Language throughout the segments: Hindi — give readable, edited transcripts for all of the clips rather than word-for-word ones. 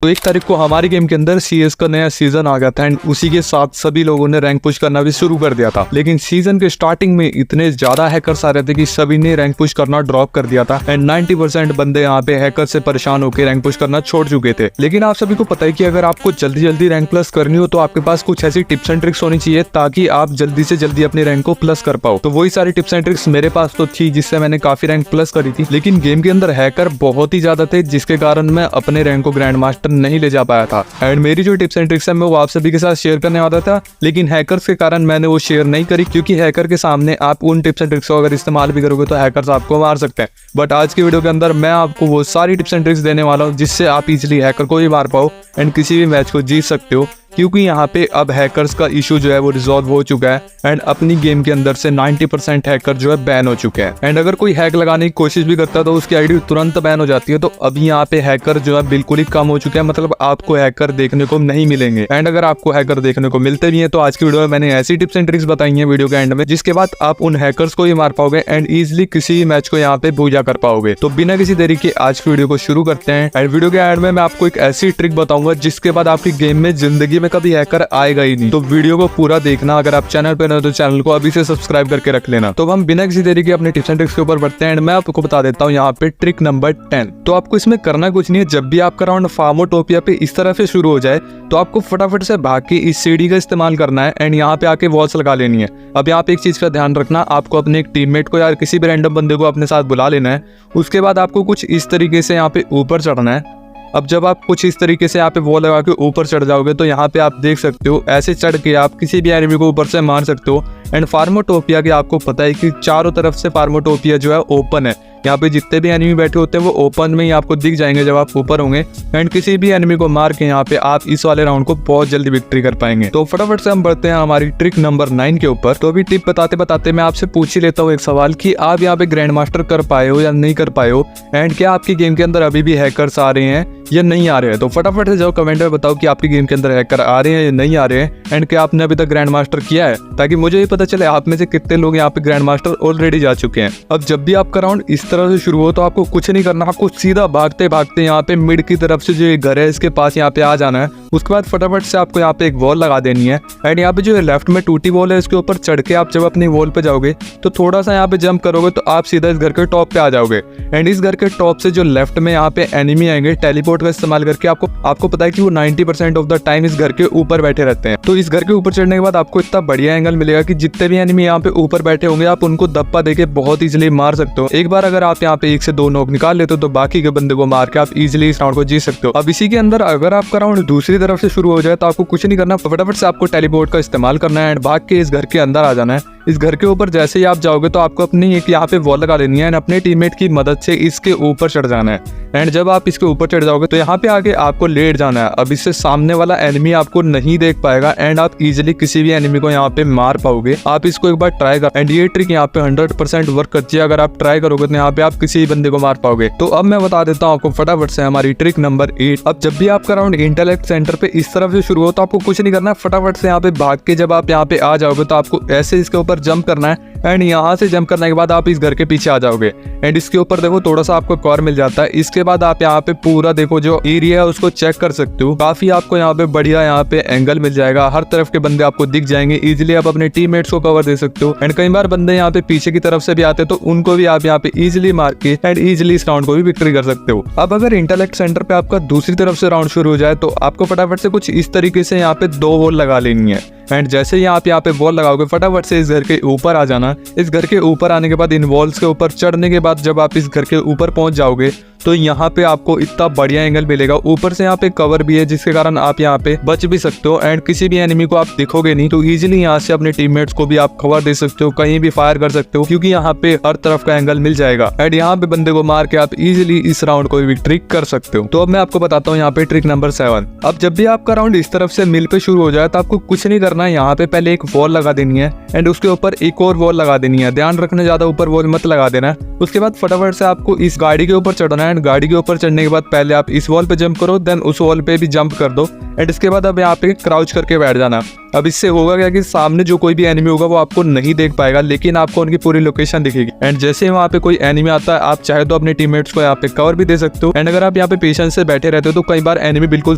तो 1 तारीख को हमारी गेम के अंदर सीएस का नया सीजन आ गया था एंड उसी के साथ सभी लोगों ने रैंक पुश करना भी शुरू कर दिया था। लेकिन सीजन के स्टार्टिंग में इतने ज्यादा हैकर्स आ रहे थे कि सभी ने रैंक पुश करना ड्रॉप कर दिया था एंड 90% बंदे यहाँ पे हैकर से परेशान होकर रैंक पुश करना छोड़ चुके थे। लेकिन आप सभी को पता है कि अगर आपको जल्दी जल्दी रैंक प्लस करनी हो तो आपके पास कुछ ऐसी टिप्स एंड ट्रिक्स होनी चाहिए ताकि आप जल्दी से जल्दी अपने रैंक को प्लस कर पाओ। तो वही सारी टिप्स एंड ट्रिक्स मेरे पास तो थी जिससे मैंने काफी रैंक प्लस करी थी। लेकिन गेम के अंदर हैकर बहुत ही ज्यादा थे जिसके कारण मैं अपने रैंक को ग्रैंड मास्टर नहीं ले जा पाया था एंड मेरी जो टिप्स एंड ट्रिक्स है मैं वो आप सभी के साथ शेयर करने वाला था। लेकिन हैकर्स के कारण मैंने वो शेयर नहीं करी क्योंकि हैकर के सामने आप उन टिप्स एंड ट्रिक्स को अगर इस्तेमाल भी करोगे तो हैकर्स आपको मार सकते हैं। बट आज की वीडियो के अंदर मैं आपको वो सारी टिप्स एंड ट्रिक्स देने वाला हूँ जिससे आप इजीली हैकर को भी मार पाओ एंड किसी भी मैच को जीत सकते हो। क्योंकि यहाँ पे अब हैकर्स का इशू जो है वो रिजॉल्व हो चुका है एंड अपनी गेम के अंदर से 90% हैकर जो है बैन हो चुके हैं एंड अगर कोई हैक लगाने की कोशिश भी करता है तो उसकी आईडी तुरंत बैन हो जाती है। तो अभी यहाँ पे हैकर जो है बिल्कुल ही कम हो चुके हैं, मतलब आपको हैकर देखने को नहीं मिलेंगे एंड अगर आपको हैकर देखने को मिलते भी है तो आज की वीडियो में मैंने ऐसी टिप्स एंड ट्रिक्स बताई है वीडियो के एंड में जिसके बाद आप उन हैकर्स को ही मार पाओगे एंड इजिली किसी मैच को यहाँ पे पूजा कर पाओगे। तो बिना किसी देरी के आज की वीडियो को शुरू करते हैं एंड वीडियो के एंड में मैं आपको एक ऐसी ट्रिक बताऊंगा जिसके बाद आपकी गेम में जिंदगी में कभी हैकर आएगा ही नहीं। तो वीडियो को पूरा देखना। अगर आप चैनल पे नए हो तो चैनल को अभी से सब्सक्राइब करके रख लेना। तो हम बिना किसी देरी के अपने टिप्स एंड ट्रिक्स के ऊपर बढ़ते हैं एंड मैं आपको बता देता हूँ यहाँ पे ट्रिक नंबर 10। तो आपको इसमें करना कुछ नहीं है, जब भी आपका राउंड फार्मोटोपिया पे इस तरह से शुरू हो जाए तो आपको फटाफट से भाग के इस सीढ़ी का इस्तेमाल करना है एंड यहाँ पे आके वॉल्स लगा लेनी है। अब यहाँ पे एक चीज का ध्यान रखना, आपको अपने एक टीममेट को या किसी भी रैंडम बंदे को अपने साथ बुला लेना है। उसके बाद आपको कुछ इस तरीके से यहाँ पे ऊपर चढ़ना है। अब जब आप कुछ इस तरीके से यहाँ पे वॉल लगा के ऊपर चढ़ जाओगे तो यहाँ पे आप देख सकते हो ऐसे चढ़ के आप किसी भी एनिमी को ऊपर से मार सकते हो एंड फार्मोटोपिया के आपको पता है कि चारों तरफ से फार्मोटोपिया जो है ओपन है। यहाँ पे जितने भी एनिमी बैठे होते हैं वो ओपन में ही आपको दिख जाएंगे जब आप ऊपर होंगे एंड किसी भी एनिमी को मार के यहाँ पे आप इस वाले राउंड को बहुत जल्दी विक्ट्री कर पाएंगे। तो फटाफट से हम बढ़ते हैं हमारी ट्रिक नंबर 9 के ऊपर। तो अभी टिप बताते बताते मैं आपसे पूछ ही लेता हूँ एक सवाल कि आप यहाँ पे ग्रैंड मास्टर कर पाए हो या नहीं कर पाए हो एंड क्या आपकी गेम के अंदर अभी भी हैकर्स आ रहे हैं या नहीं आ रहे हैं। तो फटाफट से जाओ कमेंट में बताओ कि आपकी गेम के अंदर हैकर आ रहे हैं या नहीं आ रहे हैं एंड क्या आपने अभी तक ग्रैंड मास्टर किया है, ताकि मुझे भी पता चले आप में से कितने लोग यहाँ पे ग्रैंड मास्टर ऑलरेडी जा चुके हैं। अब जब भी आपका राउंड इस तरह से शुरू हो तो आपको कुछ नहीं करना, आपको सीधा भागते भागते यहाँ पे मिड की तरफ से जो ये घर है इसके पास यहाँ पे आ जाना है। उसके बाद फटाफट से आपको यहाँ पे एक वॉल लगा देनी है एंड यहाँ पे जो लेफ्ट में टूटी वॉल है इसके ऊपर चढ़ के आप जब अपनी वॉल पे जाओगे तो थोड़ा सा यहाँ पे जंप करोगे तो आप सीधा इस घर के टॉप पे आ जाओगे एंड इस घर के टॉप से जो लेफ्ट में यहाँ पे एनिमी आएंगे टेलीपोर्ट का इस्तेमाल करके आपको पता है कि वो 90% ऑफ द टाइम इस घर के ऊपर बैठे रहते हैं। तो इस घर के ऊपर चढ़ने के बाद आपको इतना बढ़िया एंगल मिलेगा कि जितने भी एनिमी यहाँ पे ऊपर बैठे होंगे आप उनको दप्पा देके बहुत इजीली मार सकते हो। एक बार अगर आप यहाँ पे 1 से 2 नॉक निकाल लेते हो तो बाकी के बंदे को मार के आप इजीली इस राउंड को जीत सकते हो। अब इसी के अंदर अगर आपका राउंड दूसरी तरफ से शुरू हो जाए तो आपको कुछ नहीं करना, फटाफट से आपको टेलीपोर्ट का इस्तेमाल करना है एंड भाग के इस घर के अंदर आ जाना है। इस घर के ऊपर जैसे ही आप जाओगे तो आपको अपनी एक यहाँ पे वॉल लगा लेनी है एंड अपने टीममेट की मदद से इसके ऊपर चढ़ जाना है एंड जब आप इसके ऊपर चढ़ जाओगे तो यहाँ पे आगे आपको लेट जाना है। अब इससे सामने वाला एनिमी आपको नहीं देख पाएगा एंड आप इजीली किसी भी एनिमी को यहाँ पे मार पाओगे। आप इसको एक बार ट्राई कर एंड ये ट्रिक यहाँ पे 100% वर्क करती है। अगर आप ट्राई करोगे तो यहाँ पे आप किसी भी बंदे को मार पाओगे। तो अब मैं बता देता हूँ आपको फटाफट से हमारी ट्रिक नंबर 8। अब जब भी आपका राउंड इंटेलेक्ट सेंटर पे इस तरफ से शुरू हो तो आपको कुछ नहीं करना, फटाफट से यहाँ पे भाग के जब आप यहाँ पे आ जाओगे तो आपको ऐसे इसके ऊपर जंप करना है एंड यहाँ से जंप करने के बाद आप इस घर के पीछे आ जाओगे एंड इसके ऊपर देखो थोड़ा सा आपको कवर मिल जाता है। इसके बाद आप यहाँ पे पूरा देखो जो एरिया है उसको चेक कर सकते हो। काफी आपको यहाँ पे बढ़िया यहाँ पे एंगल मिल जाएगा, हर तरफ के बंदे आपको दिख जाएंगे, इजीली आप अपने टीममेट्स को कवर दे सकते हो एंड कई बार बंदे यहाँ पे पीछे की तरफ से भी आते हैं तो उनको भी आप यहाँ पे इजिली मार के एंड इजिली इस राउंड को भी विक्ट्री कर सकते हो। अब अगर इंटेलेक्ट सेंटर पे आपका दूसरी तरफ से राउंड शुरू हो जाए तो आपको फटाफट से कुछ इस तरीके से यहाँ पे 2 वॉल लगा लेनी है एंड जैसे ही आप यहाँ पे वॉल लगाओगे फटाफट से इस घर के ऊपर आ जाना। इस घर के ऊपर आने के बाद इन वॉल्स के ऊपर चढ़ने के बाद जब आप इस घर के ऊपर पहुंच जाओगे तो यहाँ पे आपको इतना बढ़िया एंगल मिलेगा। ऊपर से यहाँ पे कवर भी है जिसके कारण आप यहाँ पे बच भी सकते हो एंड किसी भी एनिमी को आप दिखोगे नहीं तो इजीली यहाँ से अपने टीममेट्स को भी आप कवर दे सकते हो, कहीं भी फायर कर सकते हो क्योंकि यहाँ पे हर तरफ का एंगल मिल जाएगा एंड यहाँ पे बंदे को मार के आप इजीली इस राउंड को विक्ट्री कर सकते हो। तो अब मैं आपको बताता हूँ यहाँ पे ट्रिक नंबर 7। अब जब भी आपका राउंड इस तरफ से मिल पे शुरू हो जाए तो आपको कुछ नहीं करना है, यहाँ पे पहले एक वॉल लगा देनी है एंड उसके ऊपर एक और वॉल लगा देनी है। ध्यान रखना ज्यादा ऊपर वॉल मत लगा देना है। उसके बाद फटाफट से आपको इस गाड़ी के ऊपर चढ़ना है एंड गाड़ी के ऊपर चढ़ने के बाद पहले आप इस वॉल पे जंप करो, देन उस वॉल पे भी जंप कर दो एंड इसके बाद अब यहाँ पे क्राउच करके बैठ जाना। अब इससे होगा क्या कि सामने जो कोई भी एनिमी होगा वो आपको नहीं देख पाएगा, लेकिन आपको उनकी पूरी लोकेशन दिखेगी। एंड जैसे वहाँ पे कोई एनिमी आता है, आप चाहे तो अपने टीममेट्स को यहाँ पे कवर भी दे सकते हो। एंड अगर आप यहाँ पे पेशेंस से बैठे रहते हो तो कई बार एनिमी बिल्कुल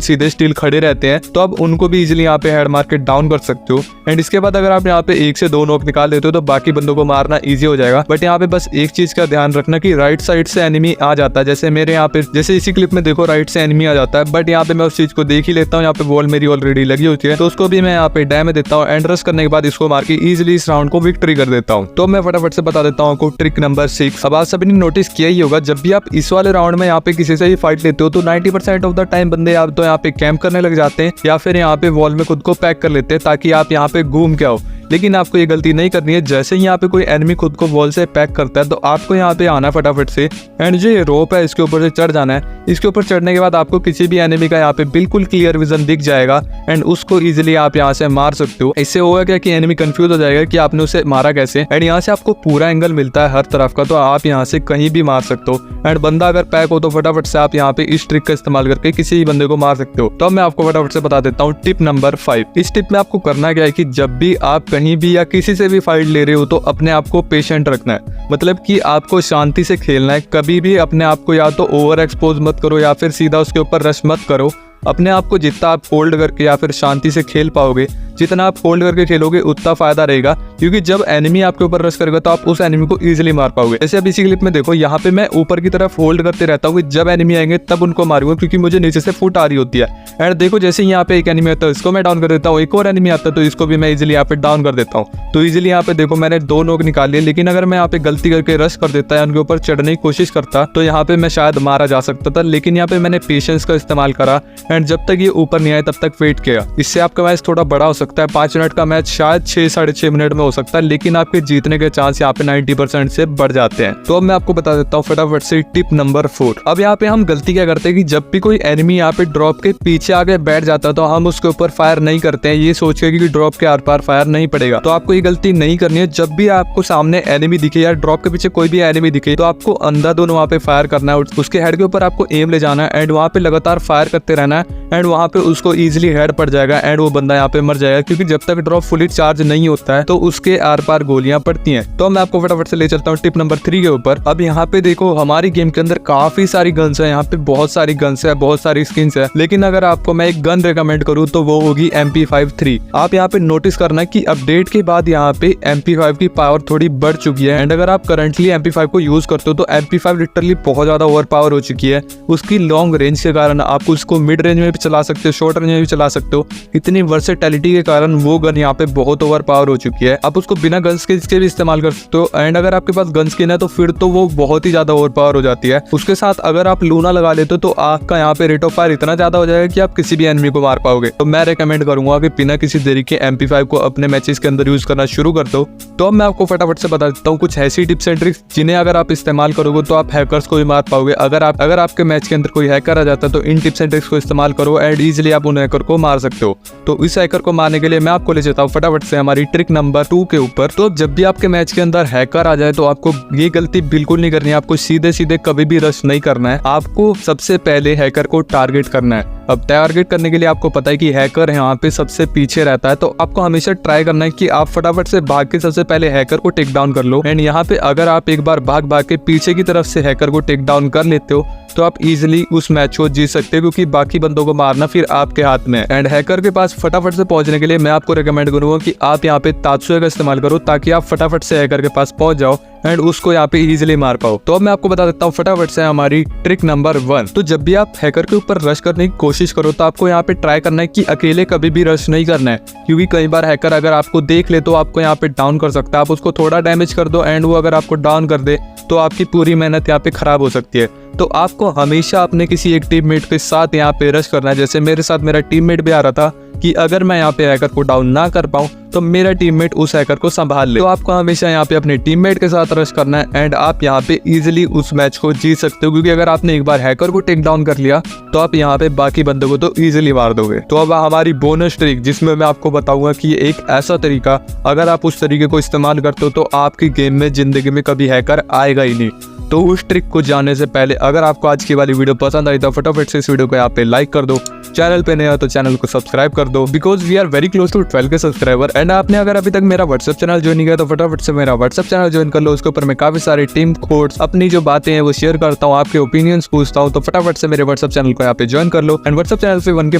सीधे स्टिल खड़े रहते हैं, तो आप उनको भी इजिली यहाँ पे हेड मार के डाउन कर सकते हो। एंड इसके बाद अगर आप यहाँ पे 1 से 2 नॉक निकाल देते हो तो बाकी बंदों को मारना ईजी हो जाएगा। बट यहाँ पे बस एक चीज का ध्यान रखना कि राइट साइड से एनिमी आ जाता है। जैसे मेरे यहाँ पे, जैसे इसी क्लिप में देखो, राइट से एनिमी आ जाता है, बट यहाँ पे मैं उस चीज को देख ही लेता हूँ। यहाँ पे वॉल मेरी ऑलरेडी लगी होती है, तो उसको भी मैं यहाँ पे डैमेज देता हूँ। एंड रश करने के बाद इसको मार के इजिली इस राउंड को विक्ट्री कर देता हूँ। तो मैं फटाफट से बता देता हूँ आपको ट्रिक नंबर 6। अब आप सभी ने नोटिस किया ही होगा, जब भी आप इस वाले राउंड में यहाँ पे किसी से भी फाइट लेते हो तो 90% ऑफ द टाइम बंदे आप तो यहाँ पे कैंप करने लग जाते हैं या फिर यहाँ पे वॉल में खुद को पैक कर लेते हैं ताकि आप यहाँ पे घूम के आओ। लेकिन आपको ये गलती नहीं करनी है। जैसे ही यहाँ पे कोई एनिमी खुद को वॉल से पैक करता है तो आपको यहाँ पे आना फटाफट से, एंड जो ये रोप है इसके ऊपर से चढ़ जाना है। इसके ऊपर चढ़ने के बाद आपको किसी भी एनिमी का यहाँ पे बिल्कुल क्लियर विजन दिख जाएगा एंड उसको इजिली आप यहाँ से मार सकते हो। इससे होगा क्या कि एनिमी कंफ्यूज हो जाएगा कि आपने उसे मारा कैसे। एंड यहाँ से आपको पूरा एंगल मिलता है हर तरफ का, तो आप यहाँ से कहीं भी मार सकते हो। एंड बंदा अगर पैक हो तो फटाफट से आप यहाँ पे इस ट्रिक का इस्तेमाल करके किसी भी बंदे को मार सकते हो। तो मैं आपको फटाफट से बता देता हूँ टिप नंबर 5। इस टिप में आपको करना क्या है कि जब भी आप कहीं भी या किसी से भी फाइट ले रहे हो तो अपने आप को पेशेंट रखना है। मतलब कि आपको शांति से खेलना है। कभी भी अपने आप को या तो ओवर एक्सपोज मत करो या फिर सीधा उसके ऊपर रश मत करो। अपने आप को जितना आप होल्ड करके या फिर शांति से खेल पाओगे, जितना आप होल्ड करके खेलोगे उतना फायदा रहेगा, क्योंकि जब एनिमी आपके ऊपर रश करेगा तो आप उस एनिमी को इजीली मार पाओगे। जैसे अब इसी क्लिप में देखो, यहाँ पे मैं ऊपर की तरफ होल्ड करते रहता हूँ कि जब एनिमी आएंगे तब उनको मारूंगा, क्योंकि मुझे नीचे से फुट आ रही होती है। एंड देखो जैसे यहाँ पे एक एनिमी आता है इसको मैं डाउन कर देता हूँ, एक और एनिमी आता है तो इसको भी मैं इजिली यहाँ पे डाउन कर देता हूँ। तो इजिली यहाँ पे देखो मैंने 2 नॉक निकाल लिए। लेकिन अगर मैं यहाँ पे गलती करके रश कर देता है, उनके ऊपर चढ़ने की कोशिश करता तो यहाँ पे मैं शायद मारा जा सकता था। लेकिन यहाँ पे मैंने पेशेंस का इस्तेमाल करा एंड जब तक ये ऊपर नहीं आए तब तक वेट किया। इससे आपका मैच थोड़ा बड़ा हो सकता है। 5 मिनट का मैच शायद 6-6.5 मिनट में हो सकता है, लेकिन आपके जीतने के चांस यहाँ पे 90% से बढ़ जाते हैं। तो अब मैं आपको बता देता हूँ फटाफट से टिप नंबर 4। अब यहाँ पे हम गलती क्या करते हैं कि जब भी कोई एनिमी यहाँ पे ड्रॉप के पीछे आके बैठ जाता है तो हम उसके ऊपर फायर नहीं करते हैं, ये सोच के कि ड्रॉप के आर पार फायर नहीं पड़ेगा। तो आपको ये गलती नहीं करनी है। जब भी आपको सामने एनिमी दिखे या ड्रॉप के पीछे कोई भी एनिमी दिखे तो आपको अंधाधुंध वहाँ पे फायर करना है। उसके हेड के ऊपर आपको एम ले जाना है एंड वहाँ पे लगातार फायर करते रहना है एंड वहाँ पे उसको इजिली हेड पड़ जाएगा एंड वो बंदा यहाँ पे मर जाएगा, क्योंकि जब तक ड्रॉप फुली चार्ज नहीं होता है तो उसके आर पार गोलियां पड़ती हैं। तो मैं आपको फटाफट से ले चलता हूँ टिप नंबर 3 के ऊपर। अब यहाँ पे देखो हमारी गेम के अंदर काफी सारी गन्स है, यहाँ पे बहुत सारी गन्स है, बहुत सारी स्किन्स है। लेकिन अगर आपको मैं एक गन रिकमेंड करूँ तो वो होगी MP5-3। आप यहाँ पे नोटिस करना कि अपडेट के बाद यहाँ पे MP5 की पावर थोड़ी बढ़ चुकी है। एंड अगर आप करंटली MP5 को यूज करते हो तो MP5 लिटरली बहुत ज्यादा ओवर पावर हो चुकी है। उसकी लॉन्ग रेंज के कारण आप उसको मिड रेंज में भी चला सकते हो, शॉर्ट रेंज में भी चला सकते हो। इतनी वर्सेटैलिटी के कारण वो गन यहाँ पे बहुत ओवर पावर हो चुकी है। आप उसको बिना गन स्किन के भी इस्तेमाल कर सकते हो। एंड अगर आपके पास गन स्किन है तो फिर तो वो बहुत ही ज्यादा ओवर पावर हो जाती है। उसके साथ अगर आप लूना लगा लेते हो तो आपका यहाँ पे रेट ऑफ फायर इतना ज्यादा हो जाएगा कि आप किसी भी एनिमी को मार पाओगे। तो मैं रेकमेंड करूंगा कि बिना किसी देरी के MP5 को अपने मैचेस के अंदर यूज करना शुरू कर दो। तो अब मैं आपको फटाफट से बता देता हूँ कुछ ऐसी टिप्स एंड ट्रिक्स जिन्हें अगर आप इस्तेमाल करोगे तो आप हैकर्स को भी मार पाओगे। अगर आपके मैच के अंदर कोई हैकर आ जाता है तो इन टिप्स एंड ट्रिक्स को इस्तेमाल करो एंड इजिली आप उन हैकर को मार सकते हो। तो इस हैकर को मारने के लिए मैं आपको ले जाता हूँ फटाफट से हमारी ट्रिक नंबर 2 के ऊपर। तो जब भी आपके मैच के अंदर हैकर आ जाए तो आपको ये गलती बिल्कुल नहीं करनी है। आपको सीधे कभी भी रश नहीं करना है। आपको सबसे पहले हैकर को टारगेट करना है। अब टारगेट करने के लिए आपको पता है कि हैकर यहाँ पे सबसे पीछे रहता है, तो आपको हमेशा ट्राई करना है कि आप फटाफट से भाग के सबसे पहले हैकर को टेक डाउन कर लो। एंड यहाँ पे अगर आप एक बार भाग के पीछे की तरफ से हैकर को टेक डाउन कर लेते हो तो आप इजिली उस मैच को जीत सकते हो, क्योंकि बाकी बंदों को मारना फिर आपके हाथ में है। एंड हैकर के पास फटाफट से पहुंचने के लिए मैं आपको रिकमेंड करूंगा कि आप यहाँ पे तात्सुए का इस्तेमाल करो, ताकि आप फटाफट से हैकर के पास पहुंच जाओ एंड उसको यहाँ पे इजीली मार पाओ। तो अब मैं आपको बता देता हूँ फटाफट से हमारी ट्रिक नंबर 1। तो जब भी आप हैकर के ऊपर रश करने की कोशिश करो तो आपको यहाँ पे ट्राई करना है कि अकेले कभी भी रश नहीं करना है, क्योंकि कई बार हैकर अगर आपको देख ले तो आपको यहाँ पे डाउन कर सकता है। आप उसको थोड़ा डैमेज कर दो एंड वो अगर आपको डाउन कर दे तो आपकी पूरी मेहनत यहाँ पे खराब हो सकती है। तो आपको हमेशा अपने किसी एक टीममेट के साथ यहाँ पे रश करना है। जैसे मेरे साथ मेरा टीममेट भी आ रहा था कि अगर मैं यहाँ पे हैकर को डाउन ना कर पाऊँ तो मेरा टीममेट उस हैकर को संभाल ले। तो आपको हमेशा यहाँ पे अपने टीममेट के साथ रश करना है एंड आप यहाँ पे इजीली उस मैच को जीत सकते हो, क्योंकि अगर आपने एक बार हैकर को टेक डाउन कर लिया तो आप यहाँ पे बाकी बंदों को तो इजीली मार दोगे। तो अब हमारी बोनस ट्रिक, जिसमें मैं आपको बताऊंगा कि एक ऐसा तरीका अगर आप उस तरीके को इस्तेमाल करते हो तो आपकी गेम में जिंदगी में कभी हैकर आएगा ही नहीं। तो उस ट्रिक को जानने से पहले अगर आपको आज की वाली वीडियो पसंद आई तो फटाफट से इस वीडियो को यहाँ पे लाइक कर दो चैनल पे नए हो तो चैनल को सब्सक्राइब कर दो, because we are very close to 12 के सब्सक्राइबर। एंड आपने अगर अभी तक मेरा व्हाट्सएप चैनल ज्वाइन नहीं किया तो फटाफट से मेरा व्हाट्सएप चैनल ज्वाइन कर लो। उसके ऊपर मैं काफी सारे टीम कोड्स, अपनी जो बातें हैं वो शेयर करता हूँ, आपके ओपिनियंस पूछता हूँ। तो फटाफट से मेरे व्हाट्सएप चैनल को यहाँ पे ज्वाइन कर लो। एंड व्हाट्सएप चैनल पे 1K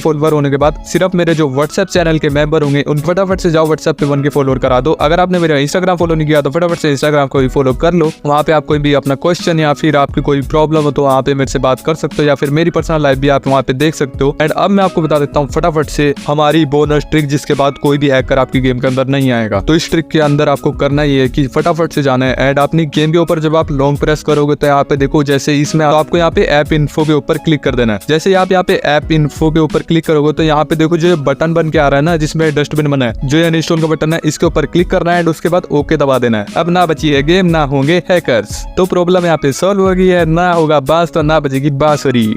फॉलोवर होने के बाद सिर्फ मेरे जो व्हाट्सएप चैनल के मेंबर होंगे उन फटाफट से जाओ व्हाट्सएप पे 1K फॉलोवर करा दो। अगर आपने मेरा इंस्टाग्राम फॉलो नहीं किया तो फटाफट से इंस्टाग्राम को भी फॉलो कर लो। वहाँ पे आप कोई भी अपना क्वेश्चन या फिर आपकी कोई प्रॉब्लम हो तो वहाँ पे मेरे से बात कर सकते हो, या फिर मेरी पर्सनल लाइफ भी आप वहाँ पे देख सकते हो। एंड अब मैं आपको बता देता हूँ फटाफट से हमारी बोनस ट्रिक, जिसके बाद कोई भी हैकर आपकी गेम के अंदर नहीं आएगा। तो इस ट्रिक के अंदर आपको करना ये है कि फटाफट से जाना है एंड अपनी गेम के ऊपर जब आप लॉन्ग प्रेस करोगे तो यहाँ पे देखो, जैसे इसमें तो आपको यहाँ पे ऐप इन्फो के ऊपर क्लिक कर देना है। जैसे आप यहाँ पे ऐप इन्फो के ऊपर क्लिक करोगे तो यहाँ पे देखो जो बटन बन के आ रहा है ना, जिसमें डस्टबिन बना है, जो अनइंस्टॉल का बटन है, इसके ऊपर क्लिक करना है एंड उसके बाद ओके दबा देना है। अब ना बची है गेम, ना होंगे हैकर्स। तो प्रॉब्लम यहाँ पे सॉल्व हो गई है, ना होगा बास तो ना बचेगी बांसुरी।